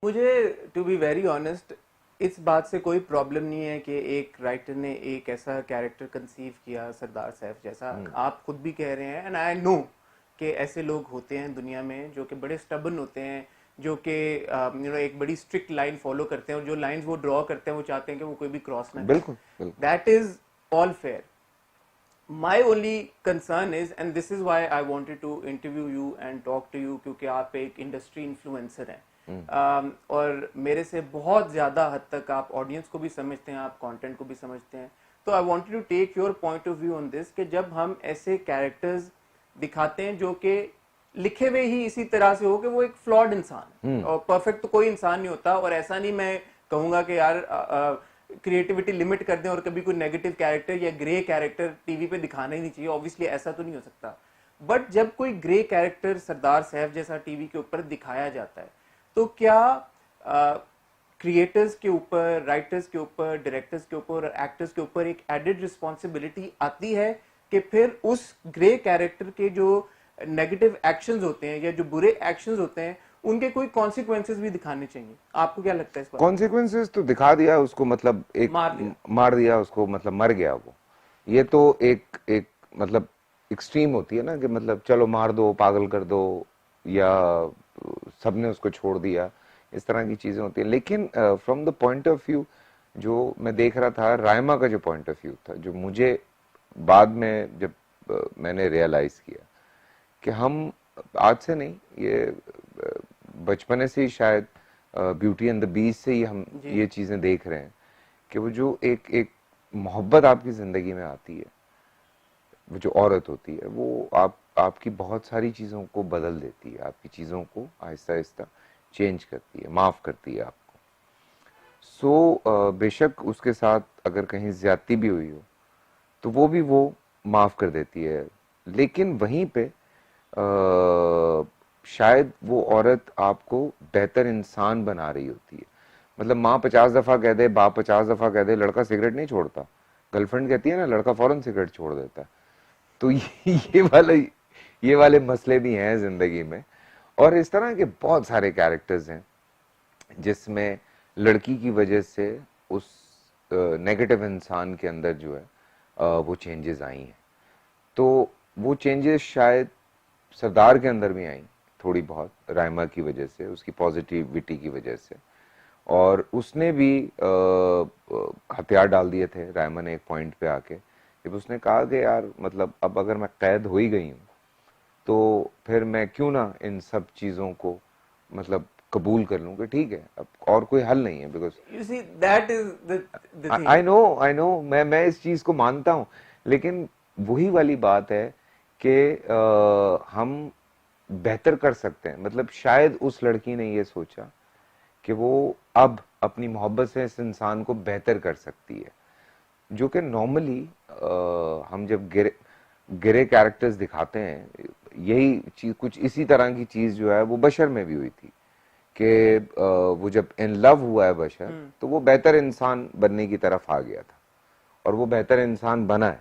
मुझे to be very honest इस बात से कोई प्रॉब्लम नहीं है कि एक राइटर ने एक ऐसा कैरेक्टर कंसीव किया सरदार सैफ जैसा। आप खुद भी कह रहे हैं एंड आई नो कि ऐसे लोग होते हैं दुनिया में जो कि बड़े स्टबन होते हैं, जो कि एक बड़ी स्ट्रिक्ट लाइन फॉलो करते हैं और जो लाइंस वो ड्रॉ करते हैं वो चाहते हैं कि वो कोई भी क्रॉस ना करे। बिल्कुल बिल्कुल। That is all fair. My only concern is, and this is why I wanted to interview you and talk to you, क्योंकि आप एक इंडस्ट्री इन्फ्लुएंसर हैं। और मेरे से बहुत ज़्यादा हद तक आप ऑडियंस को भी समझते हैं, आप कंटेंट को भी समझते हैं। तो I wanted to take your point of view on this कि जब हम ऐसे कैरेक्टर्स दिखाते हैं जो कि लिखे हुए ही इसी तरह से हो कि वो एक फ्लॉड इंसान है और परफेक्ट तो कोई इंसान नहीं होता। और ऐसा नहीं मैं कहूँगा कि यार क्रिएटिविटी लिमिट कर दें और कभी कोई नेगेटिव कैरेक्टर या ग्रे कैरेक्टर टीवी पे दिखाना ही नहीं चाहिए, ऑब्वियसली ऐसा तो नहीं हो सकता। बट जब कोई ग्रे कैरेक्टर सरदार सैफ जैसा टीवी के ऊपर दिखाया जाता है तो क्या क्रिएटर्स के ऊपर, राइटर्स के ऊपर, डायरेक्टर्स के ऊपर और एक्टर्स के ऊपर एक एडेड रिस्पॉन्सिबिलिटी आती है कि फिर उस ग्रे कैरेक्टर के जो नेगेटिव एक्शंस होते हैं या जो बुरे एक्शंस होते हैं उनके कोई कॉन्सिक्वेंसेस भी दिखाने चाहिए? आपको क्या लगता है इस बारे में? कॉन्सिक्वेंसेस तो दिखा दिया उसको, मतलब एक मार दिया उसको, मतलब मर गया वो। ये तो एक एक मतलब एक्सट्रीम होती है ना कि मतलब चलो मार दो, पागल कर दो, या सबने उसको छोड़ दिया, इस तरह की चीजें होती है। लेकिन from the point of view जो मैं देख रहा था, रायमा का जो पॉइंट ऑफ व्यू था, जो मुझे बाद में जब मैंने रियलाइज किया कि हम आज से नहीं, ये बचपने से ही शायद ब्यूटी एंड द बीस्ट से ही हम ये चीजें देख रहे हैं कि वो जो एक एक मोहब्बत आपकी जिंदगी में आती है, वो जो औरत होती है, वो आपकी बहुत सारी चीजों को बदल देती है, आपकी चीजों को आहिस्ता आहिस्ता चेंज करती है, माफ करती है आपको। बेशक उसके साथ अगर कहीं ज्यादती भी हुई हो तो वो भी वो माफ कर देती है। लेकिन वहीं पे शायद वो औरत आपको बेहतर इंसान बना रही होती है। मतलब माँ 50 दफा कह दे, बाप 50 दफा कह दे, लड़का सिगरेट नहीं छोड़ता। गर्लफ्रेंड कहती है ना, लड़का फौरन सिगरेट छोड़ देता है। तो ये वाले मसले भी हैं जिंदगी में। और इस तरह के बहुत सारे कैरेक्टर्स हैं जिसमें लड़की की वजह से उस नेगेटिव इंसान के अंदर जो है वो चेंजेस आई हैं। तो वो चेंजेस शायद सरदार के अंदर भी आई थोड़ी बहुत, रायमा की वजह से, उसकी पॉजिटिविटी की वजह से। और उसने भी हथियार डाल दिए थे रायमा ने एक पॉइंट पे आके, जब उसने कहा कि यार मतलब अब अगर मैं कैद हो ही गई हूँ तो फिर मैं क्यों ना इन सब चीजों को मतलब कबूल कर लूं कि ठीक है अब और कोई हल नहीं है। Because you see that is the thing. I know, मैं इस चीज को मानता हूं, लेकिन वही वाली बात है कि हम बेहतर कर सकते हैं। मतलब शायद उस लड़की ने ये सोचा कि वो अब अपनी मोहब्बत से इस इंसान को बेहतर कर सकती है, जो कि नॉर्मली हम जब गिरे कैरेक्टर्स दिखाते हैं, यही चीज, कुछ इसी तरह की चीज जो है वो बशर में भी हुई थी कि वो जब इन लव हुआ है बशर, तो वो बेहतर इंसान बनने की तरफ आ गया था और वो बेहतर इंसान बना है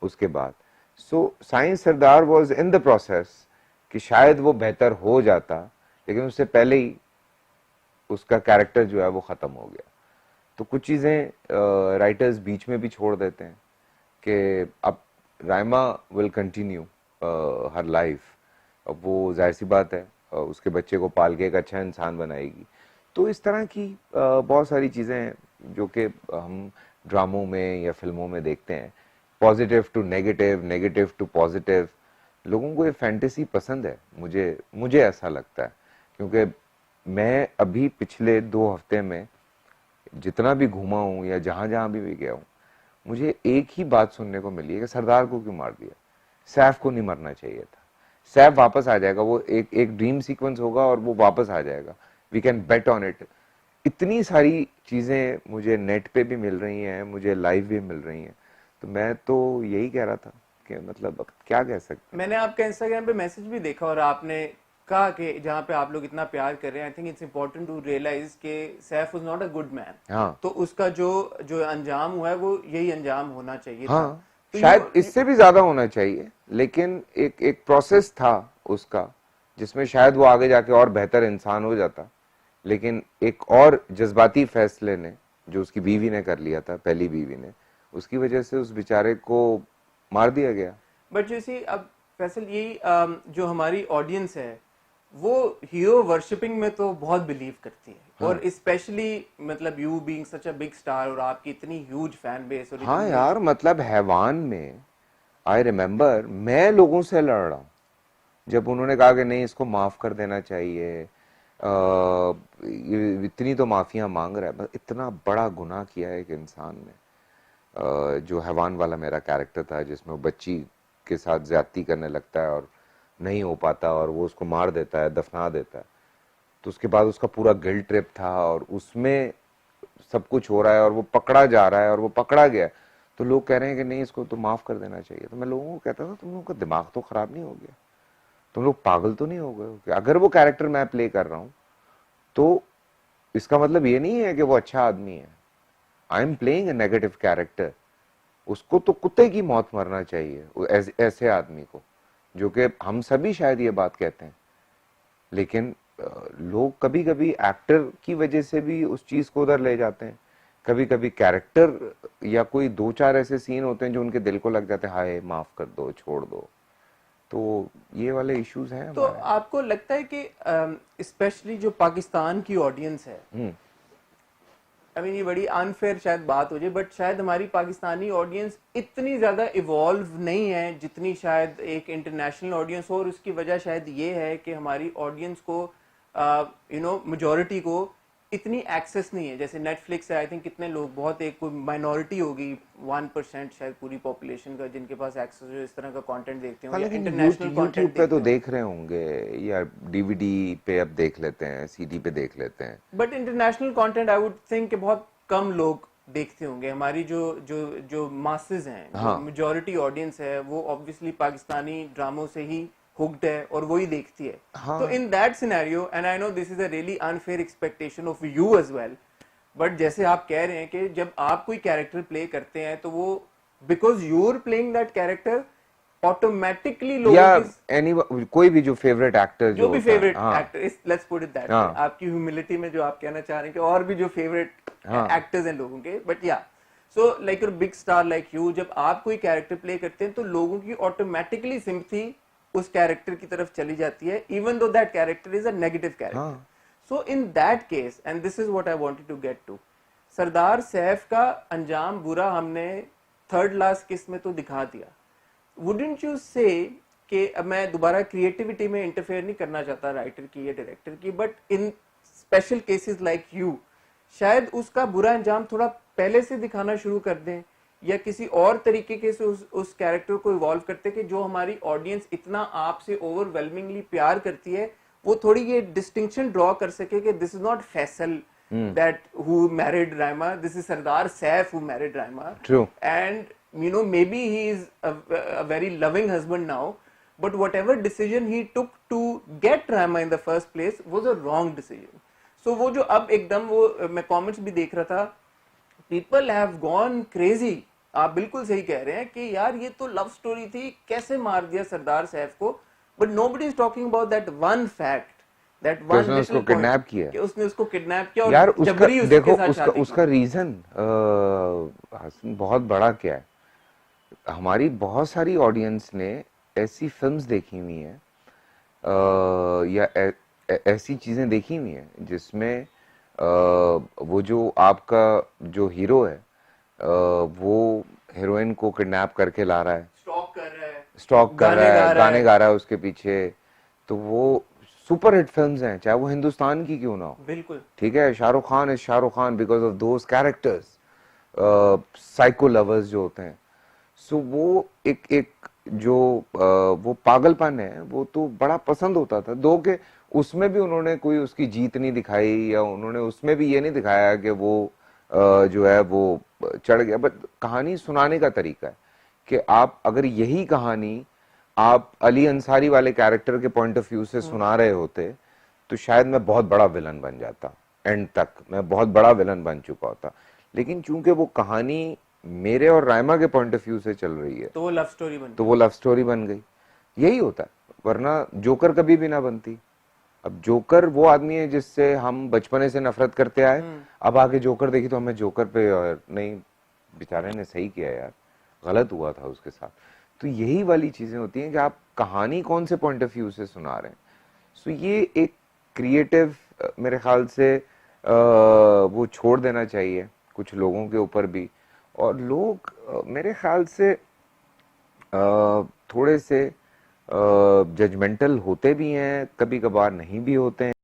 उसके बाद। So science Sardar was in the process कि शायद वो बेहतर हो जाता, लेकिन उससे पहले ही उसका कैरेक्टर जो है वो खत्म हो गया। तो कुछ चीजें राइटर्स बीच में भी छोड़ देते हैं कि अब Raima will continue her life. अब वो जाहिर सी बात है उसके बच्चे को पाल के एक अच्छा इंसान बनाएगी। तो इस तरह की बहुत सारी चीजें हैं जो कि हम ड्रामों में या फिल्मों में देखते हैं, positive to negative, negative to positive. लोगों को ये फैंटेसी पसंद है, मुझे ऐसा लगता है, क्योंकि मैं अभी पिछले 2 हफ्ते में जितना भी घूमा हूं या जहां जहां भी गया हूं, मुझे एक ही बात सुनने को मिली है कि सरदार को क्यों मार दिया, सैफ को नहीं मरना चाहिए था, सैफ वापस आ जाएगा, वो एक ड्रीम सीक्वेंस होगा और वो वापस आ जाएगा, we can bet on it. इतनी सारी चीजें मुझे नेट पे भी मिल रही हैं, मुझे लाइव भी मिल रही हैं। तो मैं तो यही कह रहा था कि मतलब अब क्या कह सकते। मैंने आपका इंस्टाग्राम पे मैसेज भी देखा और आपने कहा कि जहाँ पे आप लोग इतना प्यार कर रहे हैं, I think it's important to realise कि Saif was not a good man. हाँ तो उसका जो जो अंजाम हुआ है वो यही अंजाम होना चाहिए था। हाँ, तो शायद इससे भी ज्यादा होना चाहिए, लेकिन एक प्रोसेस था उसका जिसमें शायद वो आगे जाके और बेहतर इंसान हो जाता। लेकिन एक और जज्बाती फैसले ने, जो उसकी बीवी ने कर लिया था, पहली बीवी ने, उसकी वजह से उस बेचारे को मार दिया गया। बट यू सी अब फैसल यही जो हमारी ऑडियंस है वो हीरो वर्शिपिंग में तो बहुत बिलीव करती है, हाँ। और स्पेशली मतलब you being such a big star और आपकी इतनी ह्यूज फैन बेस और हाँ इतनी यार, मतलब हैवान में आई रिमेम्बर मैं लोगों से लड़ रहा हूँ जब उन्होंने कहा कि नहीं, इसको माफ कर देना चाहिए, इतनी तो माफिया मांग रहा है। बस इतना बड़ा गुनाह किया है एक इंसान ने। जो हैवान वाला मेरा कैरेक्टर था, जिसमें वो बच्ची के साथ ज्यादती करने लगता है और नहीं हो पाता और वो उसको मार देता है, दफना देता है, तो उसके बाद उसका पूरा गिल्ट ट्रिप था और उसमें सब कुछ हो रहा है और वो पकड़ा जा रहा है और वो पकड़ा गया, तो लोग कह रहे हैं कि नहीं, इसको तो माफ कर देना चाहिए। तो मैं लोगों को कहता था, तुम लोगों का दिमाग तो खराब नहीं हो गया? तुम लोग पागल तो नहीं हो गए हो कि अगर वो कैरेक्टर मैं प्ले कर रहा हूं तो इसका मतलब ये नहीं है कि वो अच्छा आदमी है। I am playing a negative character. उसको तो कुत्ते की मौत मरना चाहिए, ऐसे आदमी को, जो कि हम सभी शायद ये बात कहते हैं, लेकिन लोग कभी कभी एक्टर की वजह से भी उस चीज को उधर ले जाते हैं। कभी कभी कैरेक्टर या कोई दो चार ऐसे सीन होते हैं जो उनके दिल को लग जाते हैं, हाय माफ कर दो, छोड़ दो। तो ये वाले इश्यूज हैं तो हमारे। आपको लगता है कि स्पेशली जो पाकिस्तान की ऑडियंस है, आई मीन ये बड़ी अनफेयर शायद बात हो जाए, बट शायद हमारी पाकिस्तानी ऑडियंस इतनी ज्यादा इवॉल्व नहीं है जितनी शायद एक इंटरनेशनल ऑडियंस हो, और उसकी वजह शायद ये है कि हमारी ऑडियंस को मेजोरिटी को इतनी एक्सेस नहीं है। जैसे नेटफ्लिक्स है, आई थिंक कितने लोग, बहुत एक कोई माइनॉरिटी होगी 1% शायद पूरी पॉपुलेशन का जिनके पास एक्सेस हो, इस तरह का कंटेंट देखते हो या लेकिन इंटरनेशनल यूट्यूब कंटेंट पे तो देखते हो। देख रहे होंगे, या डीवीडी पे अब देख लेते हैं, सीडी पे देख लेते हैं। But international content I would think कि बहुत कम लोग देखते होंगे। हमारी जो जो जो मासेस हैं, जो हाँ। मेजॉरिटी ऑडियंस है, वो ऑब्वियसली पाकिस्तानी ड्रामों से ही हुक्ड है और वही देखती है। हाँ। तो in that scenario, and I know this is a really unfair expectation of you as well, but जैसे आप कह रहे हैं कि जब आप कोई कैरेक्टर प्ले करते हैं तो वो because you are playing that character, automatically या लोगों की एनी कोई भी जो फेवरेट एक्टर जो भी होता है, फेवरेट हाँ। Actor, let's put it that, हाँ। आपकी ह्यूमिलिटी में जो आप कहना चाह रहे हैं कि और भी जो फेवरेट हाँ। एक्टर्स हैं लोगों के, बट या so like your big star like you, जब आप कोई कैरेक्टर प्ले करते हैं तो लोगों की ऑटोमेटिकली सिंपथी उस कैरेक्टर की तरफ चली जाती है, even though that character is a negative character. हाँ। So in that case, and this is what I wanted to get to, Sardar Saif का अंजाम बुरा हमने थर्ड लास्ट किस में तो दिखा दिया। वुडंट यू से कि अब मैं दोबारा क्रिएटिविटी में इंटरफेयर नहीं करना चाहता राइटर की या डायरेक्टर की, but in special cases like you शायद उसका बुरा अंजाम थोड़ा पहले से दिखाना शुरू कर दें, या किसी और तरीके के से उस कैरेक्टर को इवॉल्व करते कि जो हमारी ऑडियंस इतना आपसे ओवरवेलमिंगली प्यार करती है, वो थोड़ी ये डिस्टिंक्शन ड्रॉ कर सके कि this is not Faisal that who married Raima, this is Sardar Saif who married Raima. True. And you know, maybe he is a very loving husband now, but whatever decision he took to get Raima in the first place was a wrong decision. So वो जो अब एकदम वो मैं comments भी देख रहा था, people have gone crazy. आप बिल्कुल सही कह रहे हैं कि यार ये तो लव स्टोरी थी, कैसे मार दिया सरदार सैफ को, but nobody is talking about that one fact, that one उसने उसको little point किडनैप किया। कि उसने उसको किडनैप किया और यार उसका जबरी उसके देखो, साथ उसका शादी उसका की। रीजन हसन बहुत बड़ा क्या है। हमारी बहुत सारी ऑडियंस ने ऐसी फिल्म्स देखी हुई हैं, या ऐसी चीजें देखी हुई हैं जिसमें वो जो आपका जो हीरो है, वो हीरोइन को किडनैप करके ला रहा है, स्टॉक कर रहा है, स्टॉक कर गाने रहा गा है, रहा गाने है। गा रहा है उसके पीछे। तो वो सुपर हिट फिल्म्स हैं, चाहे वो हिंदुस्तान की क्यों ना हो। बिल्कुल। ठीक है, Shahrukh Khan is Shahrukh Khan because of those characters, psycho lovers जो होते हैं। सो वो एक जो वो पागलपन है, वो तो बड़ा पसंद होता था। दो के उसमें भी उन्होंने कोई उसकी जीत नहीं दिखाई, या उन्होंने उसमें भी ये नहीं दिखाया कि वो जो है वो चढ़ गया। बट कहानी सुनाने का तरीका है कि आप अगर यही कहानी आप अली अंसारी वाले कैरेक्टर के पॉइंट ऑफ व्यू से सुना रहे होते, तो शायद मैं बहुत बड़ा विलन बन जाता। एंड तक मैं बहुत बड़ा विलन बन चुका होता। लेकिन चूंकि वो कहानी मेरे और रायमा के पॉइंट ऑफ व्यू से चल रही है, तो वो लव स्टोरी बन तो वो लव स्टोरी बन गई। यही होता है, वरना जोकर कभी भी ना बनती। अब जोकर वो आदमी है जिससे हम बचपने से नफरत करते आए, अब आके जोकर देखी तो हमें जोकर पे और नहीं, बेचारे ने सही किया यार, गलत हुआ था उसके साथ। तो यही वाली चीजें होती हैं कि आप कहानी कौन से पॉइंट ऑफ व्यू से सुना रहे हैं। सो ये एक क्रिएटिव मेरे ख्याल से वो छोड़ देना चाहिए कुछ लोगों के ऊपर भी। और लोग मेरे ख्याल से थोड़े से जजमेंटल होते भी हैं, कभी कभार नहीं भी होते हैं।